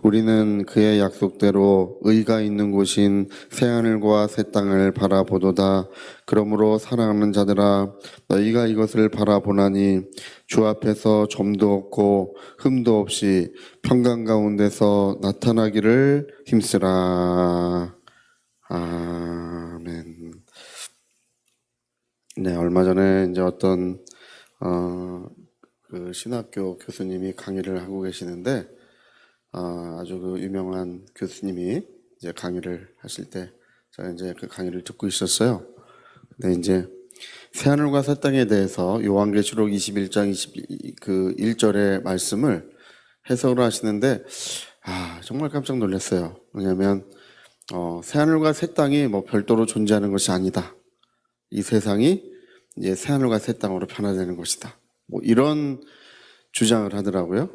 우리는 그의 약속대로 의가 있는 곳인 새하늘과 새 땅을 바라보도다. 그러므로 사랑하는 자들아, 너희가 이것을 바라보나니 주 앞에서 점도 없고 흠도 없이 평강 가운데서 나타나기를 힘쓰라. 아멘. 네, 얼마 전에 이제 어떤 그 신학교 교수님이 강의를 하고 계시는데, 아주 그 유명한 교수님이 이제 강의를 하실 때 제가 이제 그 강의를 듣고 있었어요. 근데 이제 새하늘과 새 땅에 대해서 요한계시록 21장 1절의 말씀을 해석을 하시는데, 정말 깜짝 놀랐어요. 왜냐하면 새하늘과 새 땅이 뭐 별도로 존재하는 것이 아니다. 이 세상이 이제 새하늘과 새 땅으로 변화되는 것이다. 뭐 이런 주장을 하더라고요.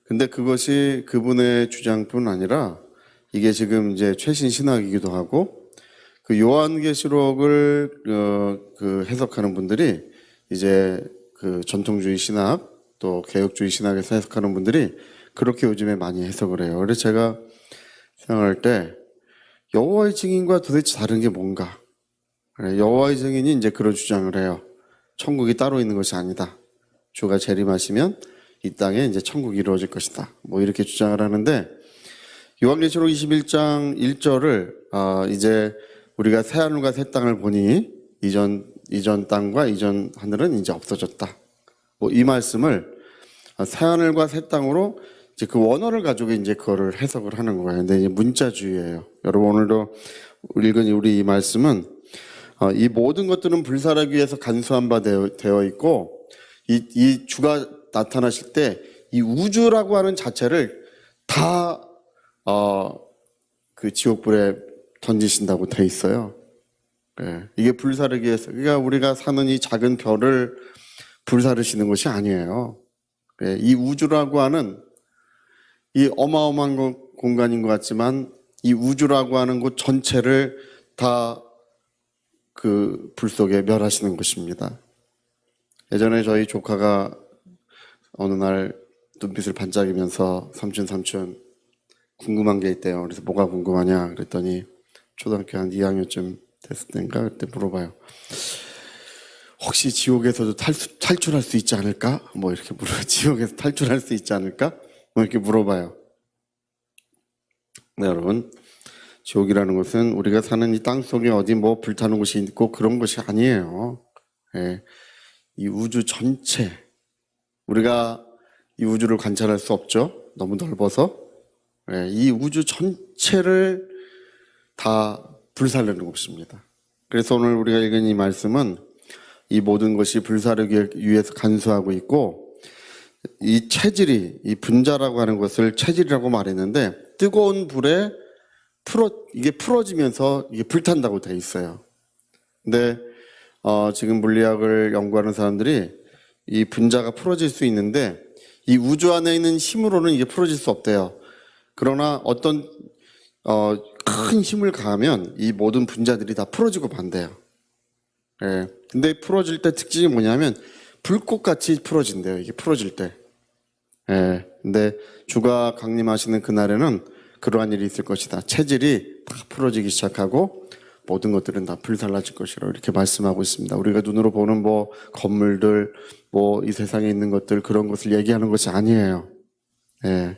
근데 그것이 그분의 주장뿐 아니라 이게 지금 이제 최신 신학이기도 하고, 그 요한계시록을 그 해석하는 분들이 이제 그 전통주의 신학 또 개혁주의 신학에서 해석하는 분들이 그렇게 요즘에 많이 해석을 해요. 그래서 제가 생각할 때 여호와의 증인과 도대체 다른 게 뭔가? 여호와의 증인이 이제 그런 주장을 해요. 천국이 따로 있는 것이 아니다. 주가 재림하시면 이 땅에 이제 천국이 이루어질 것이다. 뭐 이렇게 주장을 하는데, 요한계시록 21장 1절을 이제 우리가 새하늘과 새 땅을 보니 이전 땅과 이전 하늘은 이제 없어졌다. 뭐 이 말씀을 새하늘과 새 땅으로 이제 그 원어를 가지고 이제 그거를 해석을 하는 거예요. 근데 이제 문자주의예요. 여러분 오늘도 읽은 우리 이 말씀은 이 모든 것들은 불사르기 위해서 간수한 바 되어 있고, 이 주가 나타나실 때 이 우주라고 하는 자체를 다 그 지옥불에 던지신다고 돼 있어요. 네. 이게 불사르기 위해서, 그러니까 우리가 사는 이 작은 별을 불사르시는 것이 아니에요. 네. 이 우주라고 하는 이 어마어마한 공간인 것 같지만 이 우주라고 하는 곳 전체를 다 그 불 속에 멸하시는 것입니다. 예전에 저희 조카가 어느 날 눈빛을 반짝이면서 삼촌 궁금한 게 있대요. 그래서 뭐가 궁금하냐 그랬더니 초등학교 한 2학년쯤 됐을 때인가 그때 물어봐요. 혹시 지옥에서도 탈출할 수 있지 않을까? 뭐 이렇게 물어요. 지옥에서 탈출할 수 있지 않을까? 뭐 이렇게 물어봐요. 네, 여러분, 지옥이라는 것은 우리가 사는 이 땅 속에 어디 뭐 불타는 곳이 있고 그런 것이 아니에요. 네. 이 우주 전체, 우리가 이 우주를 관찰할 수 없죠. 너무 넓어서. 네. 이 우주 전체를 다 불살르는 것입니다. 그래서 오늘 우리가 읽은 이 말씀은 이 모든 것이 불사르기 위해서 간수하고 있고, 이 체질이, 이 분자라고 하는 것을 체질이라고 말했는데, 뜨거운 불에 이게 풀어지면서 이게 불탄다고 돼 있어요. 근데 지금 물리학을 연구하는 사람들이 이 분자가 풀어질 수 있는데 이 우주 안에 있는 힘으로는 이게 풀어질 수 없대요. 그러나 어떤 큰 힘을 가하면 이 모든 분자들이 다 풀어지고 만대요. 예. 근데 풀어질 때 특징이 뭐냐면 불꽃같이 풀어진대요. 이게 풀어질 때. 예. 근데 주가 강림하시는 그날에는 그러한 일이 있을 것이다. 체질이 다 풀어지기 시작하고 모든 것들은 다 불살라질 것이라 이렇게 말씀하고 있습니다. 우리가 눈으로 보는 뭐 건물들, 뭐 이 세상에 있는 것들, 그런 것을 얘기하는 것이 아니에요. 예.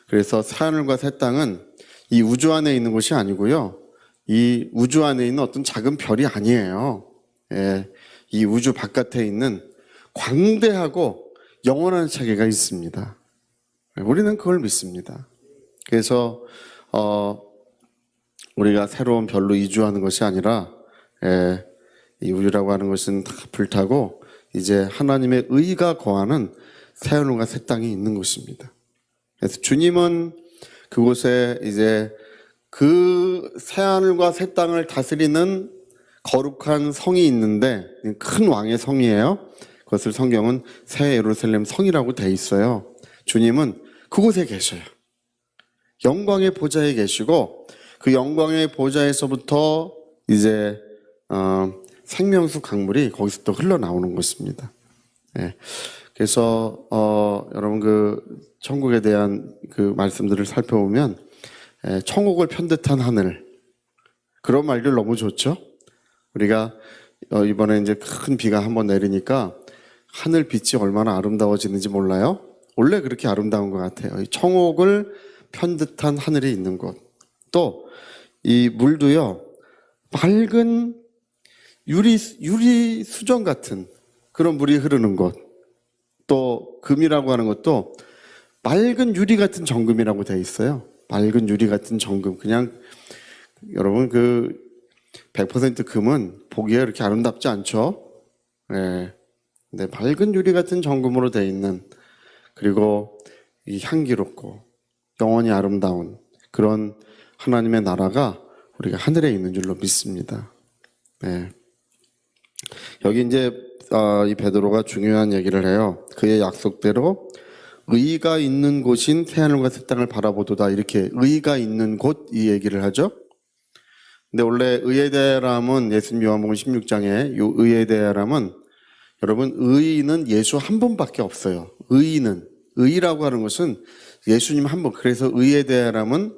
그래서 새하늘과 새 땅은 이 우주 안에 있는 것이 아니고요. 이 우주 안에 있는 어떤 작은 별이 아니에요. 예. 이 우주 바깥에 있는 광대하고 영원한 세계가 있습니다. 우리는 그걸 믿습니다. 그래서 우리가 새로운 별로 이주하는 것이 아니라 이 우주라고 하는 것은 다 불타고 이제 하나님의 의가 거하는 새하늘과 새 땅이 있는 것입니다. 그래서 주님은 그곳에 이제 그 새하늘과 새 땅을 다스리는 거룩한 성이 있는데, 큰 왕의 성이에요. 그것을 성경은 새 예루살렘 성이라고 돼 있어요. 주님은 그곳에 계셔요. 영광의 보좌에 계시고 그 영광의 보좌에서부터 이제 생명수 강물이 거기서부터 흘러나오는 것입니다. 예. 그래서 여러분 그 천국에 대한 그 말씀들을 살펴보면 천국을 편듯한 하늘, 그런 말들 너무 좋죠. 우리가 이번에 이제 큰 비가 한번 내리니까 하늘 빛이 얼마나 아름다워지는지 몰라요? 원래 그렇게 아름다운 것 같아요. 이 천국을 편듯한 하늘이 있는 곳. 또 이 물도요, 맑은 유리 수정 같은 그런 물이 흐르는 곳. 또 금이라고 하는 것도 맑은 유리 같은 정금이라고 되어 있어요. 맑은 유리 같은 정금. 그냥 여러분 그 100% 금은 보기에 그렇게 아름답지 않죠. 네. 근데 맑은 유리 같은 정금으로 되어 있는, 그리고 이 향기롭고 영원히 아름다운 그런 하나님의 나라가 우리가 하늘에 있는 줄로 믿습니다. 네. 여기 이제 이 베드로가 중요한 얘기를 해요. 그의 약속대로 의가 있는 곳인 새하늘과 새 땅을 바라보도다, 이렇게 의가 있는 곳 이 얘기를 하죠. 근데 원래 의에 대함은 예수님 요한복음 16장에 요 의에 대함은, 여러분 의인은 예수 한 분밖에 없어요. 의라고 하는 것은 예수님 한 분. 그래서 의에 대함은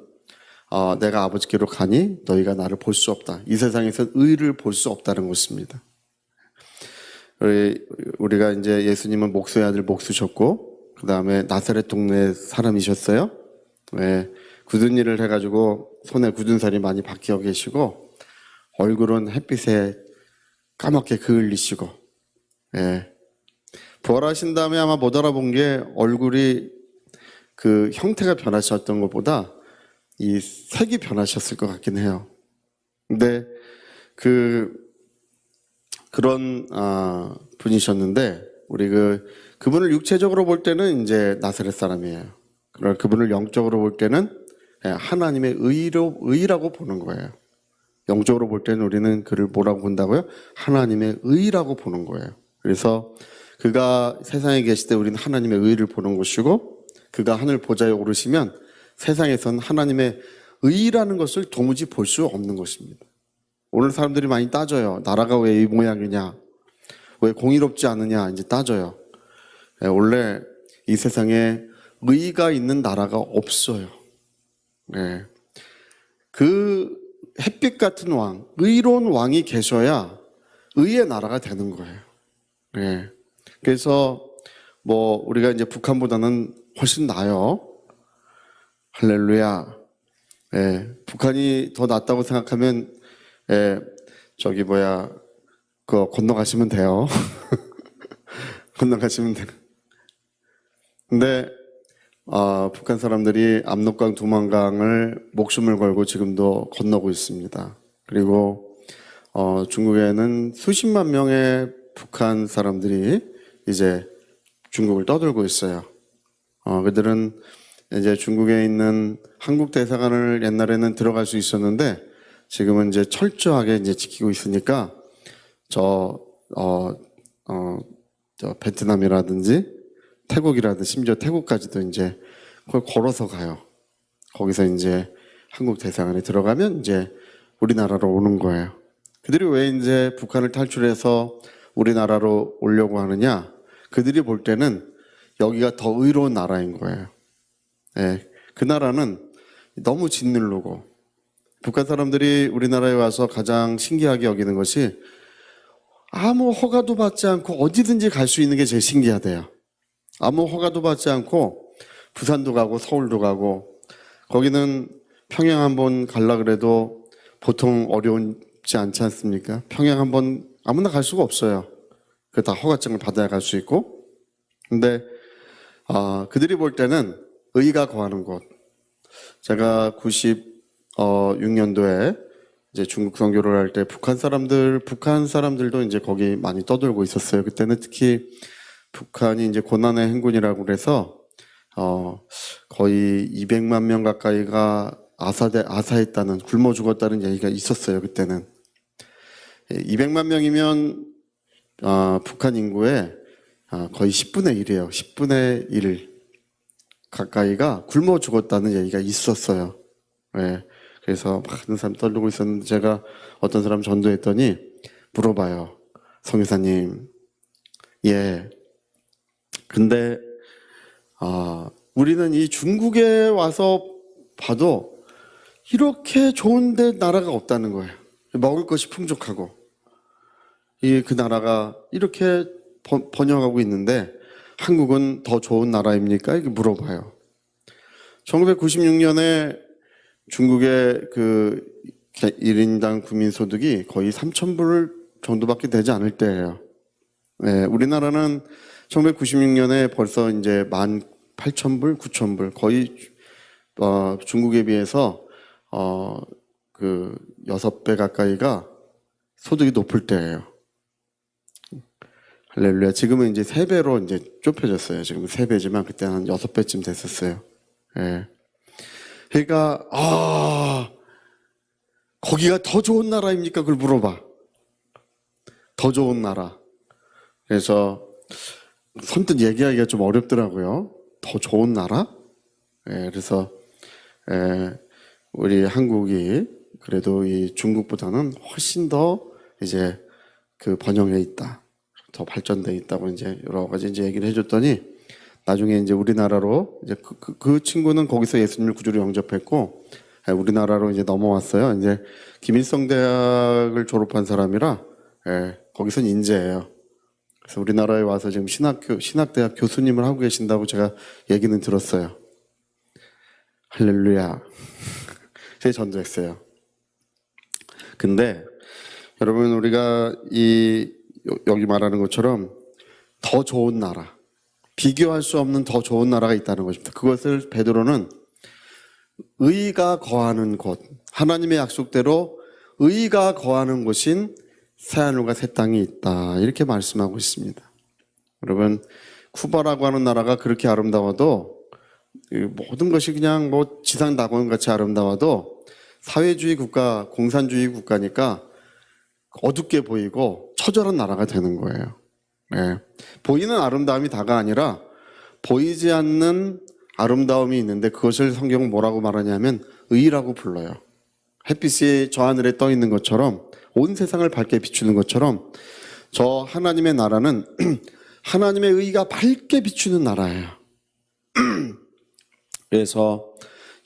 내가 아버지께로 가니 너희가 나를 볼 수 없다. 이 세상에서 의를 볼 수 없다는 것입니다. 우리가 이제 예수님은 목수의 아들 목수셨고, 그 다음에 나사렛 동네 사람이셨어요. 네, 굳은 일을 해가지고 손에 굳은 살이 많이 박혀 계시고, 얼굴은 햇빛에 까맣게 그을리시고, 네. 부활하신 다음에 아마 못 알아본 게 얼굴이 그 형태가 변하셨던 것보다 이 색이 변하셨을 것 같긴 해요. 근데 그런 분이셨는데, 우리 그분을 육체적으로 볼 때는 이제 나사렛 사람이에요. 그러나 그분을 영적으로 볼 때는 하나님의 의라고 보는 거예요. 영적으로 볼 때는 우리는 그를 뭐라고 본다고요? 하나님의 의라고 보는 거예요. 그래서 그가 세상에 계실 때 우리는 하나님의 의를 보는 것이고, 그가 하늘 보좌에 오르시면 세상에서는 하나님의 의라는 것을 도무지 볼 수 없는 것입니다. 오늘 사람들이 많이 따져요. 나라가 왜 이 모양이냐, 왜 공의롭지 않느냐 이제 따져요. 원래 이 세상에 의가 있는 나라가 없어요. 네. 그 햇빛 같은 왕, 의로운 왕이 계셔야 의의 나라가 되는 거예요. 네. 그래서 뭐 우리가 이제 북한보다는 훨씬 나아요. 할렐루야. 예, 북한이 더 낫다고 생각하면 그거 건너가시면 돼요. 건너가시면 돼요. 근데 북한 사람들이 압록강, 두만강을 목숨을 걸고 지금도 건너고 있습니다. 그리고 중국에는 수십만 명의 북한 사람들이 이제 중국을 떠들고 있어요. 그들은 이제 중국에 있는 한국 대사관을 옛날에는 들어갈 수 있었는데, 지금은 이제 철저하게 이제 지키고 있으니까 저 베트남이라든지 태국이라든지, 심지어 태국까지도 이제 그걸 걸어서 가요. 거기서 이제 한국 대사관에 들어가면 이제 우리나라로 오는 거예요. 그들이 왜 이제 북한을 탈출해서 우리나라로 오려고 하느냐? 그들이 볼 때는 여기가 더 의로운 나라인 거예요. 네, 그 나라는 너무 짓누르고, 북한 사람들이 우리나라에 와서 가장 신기하게 여기는 것이 아무 허가도 받지 않고 어디든지 갈 수 있는 게 제일 신기하대요. 아무 허가도 받지 않고 부산도 가고 서울도 가고, 거기는 평양 한번 갈라 그래도 보통 어려운지 않지 않습니까? 평양 한번 아무나 갈 수가 없어요. 그 다 허가증을 받아야 갈 수 있고. 근데 그들이 볼 때는 의가 거하는 곳. 제가 96년도에 이제 중국 선교를 할 때 북한 사람들도 이제 거기 많이 떠들고 있었어요. 그때는 특히 북한이 이제 고난의 행군이라고 그래서 거의 200만 명 가까이가 아사했다는, 굶어 죽었다는 얘기가 있었어요. 그때는 200만 명이면 북한 인구의 거의 10분의 1이에요. 10분의 1 가까이가 굶어 죽었다는 얘기가 있었어요. 네. 그래서 많은 사람 떨리고 있었는데, 제가 어떤 사람 전도했더니 물어봐요. 성교사님, 근데 우리는 이 중국에 와서 봐도 이렇게 좋은데 나라가 없다는 거예요. 먹을 것이 풍족하고 그 나라가 이렇게 번영하고 있는데 한국은 더 좋은 나라입니까? 이렇게 물어봐요. 1996년에 중국의 그 1인당 국민소득이 거의 3,000불 정도밖에 되지 않을 때예요. 네, 우리나라는 1996년에 벌써 이제 18,000불, 9,000불 거의 중국에 비해서 그 6배 가까이가 소득이 높을 때예요. 할렐루야. 지금은 이제 3배로 이제 좁혀졌어요. 지금 3배지만 그때는 한 6배쯤 됐었어요. 예. 그러니까 거기가 더 좋은 나라입니까? 그걸 물어봐. 더 좋은 나라. 그래서 선뜻 얘기하기가 좀 어렵더라고요. 더 좋은 나라? 예, 그래서 우리 한국이 그래도 이 중국보다는 훨씬 더 이제 그 번영해 있다. 더 발전돼 있다고 이제 여러 가지 이제 얘기를 해줬더니 나중에 이제 우리나라로 이제 그 친구는 거기서 예수님을 구주로 영접했고 우리나라로 이제 넘어왔어요. 이제 김일성 대학을 졸업한 사람이라 거기선 인재예요. 그래서 우리나라에 와서 지금 신학대학 교수님을 하고 계신다고 제가 얘기는 들었어요. 할렐루야. 제가 전도했어요. 근데 여러분 우리가 여기 말하는 것처럼 더 좋은 나라, 비교할 수 없는 더 좋은 나라가 있다는 것입니다. 그것을 베드로는 의가 거하는 곳, 하나님의 약속대로 의가 거하는 곳인 새하늘과 새 땅이 있다 이렇게 말씀하고 있습니다. 여러분 쿠바라고 하는 나라가 그렇게 아름다워도 모든 것이 그냥 뭐 지상 낙원 같이 아름다워도 사회주의 국가, 공산주의 국가니까 어둡게 보이고 처절한 나라가 되는 거예요. 네. 보이는 아름다움이 다가 아니라 보이지 않는 아름다움이 있는데 그것을 성경은 뭐라고 말하냐면 의라고 불러요. 햇빛이 저 하늘에 떠 있는 것처럼 온 세상을 밝게 비추는 것처럼 저 하나님의 나라는 하나님의 의가 밝게 비추는 나라예요. 그래서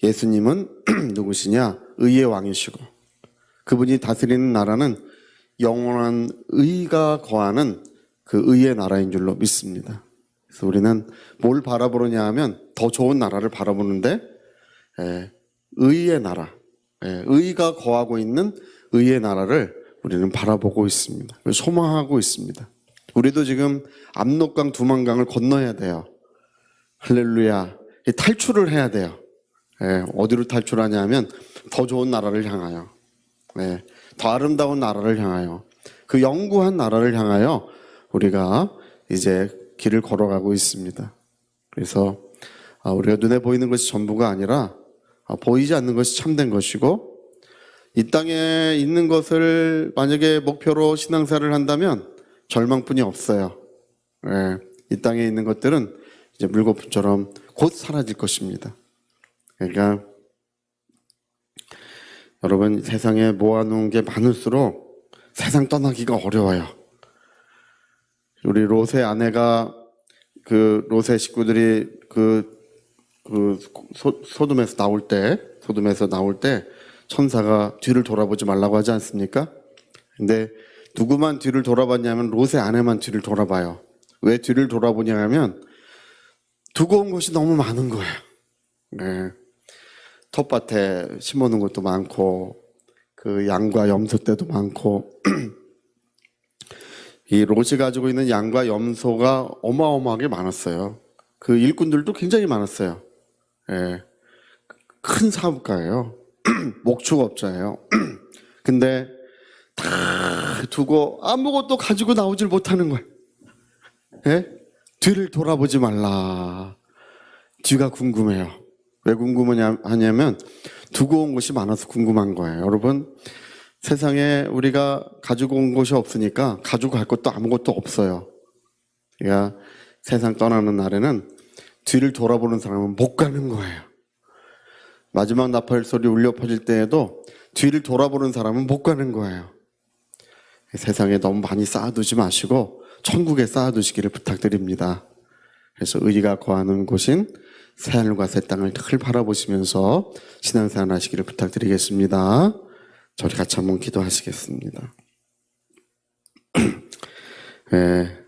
예수님은 누구시냐? 의의 왕이시고 그분이 다스리는 나라는 영원한 의가 거하는 그 의의 나라인 줄로 믿습니다. 그래서 우리는 뭘 바라보느냐 하면 더 좋은 나라를 바라보는데 의의 나라, 의가 거하고 있는 의의 나라를 우리는 바라보고 있습니다. 소망하고 있습니다. 우리도 지금 압록강 두만강을 건너야 돼요. 할렐루야. 탈출을 해야 돼요. 어디로 탈출하냐 하면 더 좋은 나라를 향하여, 더 아름다운 나라를 향하여, 그 영구한 나라를 향하여 우리가 이제 길을 걸어가고 있습니다. 그래서 우리가 눈에 보이는 것이 전부가 아니라 보이지 않는 것이 참된 것이고 이 땅에 있는 것을 만약에 목표로 신앙생활을 한다면 절망뿐이 없어요. 이 땅에 있는 것들은 이제 물거품처럼 곧 사라질 것입니다. 그러니까 여러분 세상에 모아놓은 게 많을수록 세상 떠나기가 어려워요. 우리 롯의 아내가 그 롯의 식구들이 소돔에서 나올 때 천사가 뒤를 돌아보지 말라고 하지 않습니까? 근데 누구만 뒤를 돌아봤냐면 롯의 아내만 뒤를 돌아봐요. 왜 뒤를 돌아보냐 하면 두고 온 것이 너무 많은 거예요. 텃밭에 심어놓은 것도 많고 그 양과 염소 떼도 많고 이 롯이 가지고 있는 양과 염소가 어마어마하게 많았어요. 그 일꾼들도 굉장히 많았어요. 큰 사업가예요. 목축업자예요. 근데 다 두고 아무것도 가지고 나오질 못하는 거예요. 뒤를 돌아보지 말라. 뒤가 궁금해요. 왜 궁금하냐면 두고 온 것이 많아서 궁금한 거예요. 여러분 세상에 우리가 가지고 온 것이 없으니까 가지고 갈 것도 아무것도 없어요. 그러니까 세상 떠나는 날에는 뒤를 돌아보는 사람은 못 가는 거예요. 마지막 나팔 소리 울려 퍼질 때에도 뒤를 돌아보는 사람은 못 가는 거예요. 세상에 너무 많이 쌓아두지 마시고 천국에 쌓아두시기를 부탁드립니다. 그래서 의가 거하는 곳인 새하늘과 새 땅을 늘 바라보시면서 신앙생활 하시기를 부탁드리겠습니다. 저희 같이 한번 기도하시겠습니다. 네,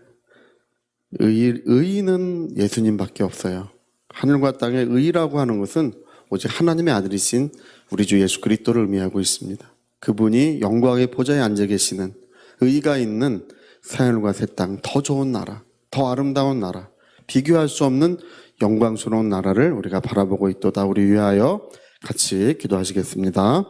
의인은 예수님밖에 없어요. 하늘과 땅의 의라고 하는 것은 오직 하나님의 아들이신 우리 주 예수 그리스도를 의미하고 있습니다. 그분이 영광의 보좌에 앉아 계시는 의가 있는 새하늘과 새 땅, 더 좋은 나라, 더 아름다운 나라, 비교할 수 없는 영광스러운 나라를 우리가 바라보고 있도다. 우리 위하여 같이 기도하시겠습니다.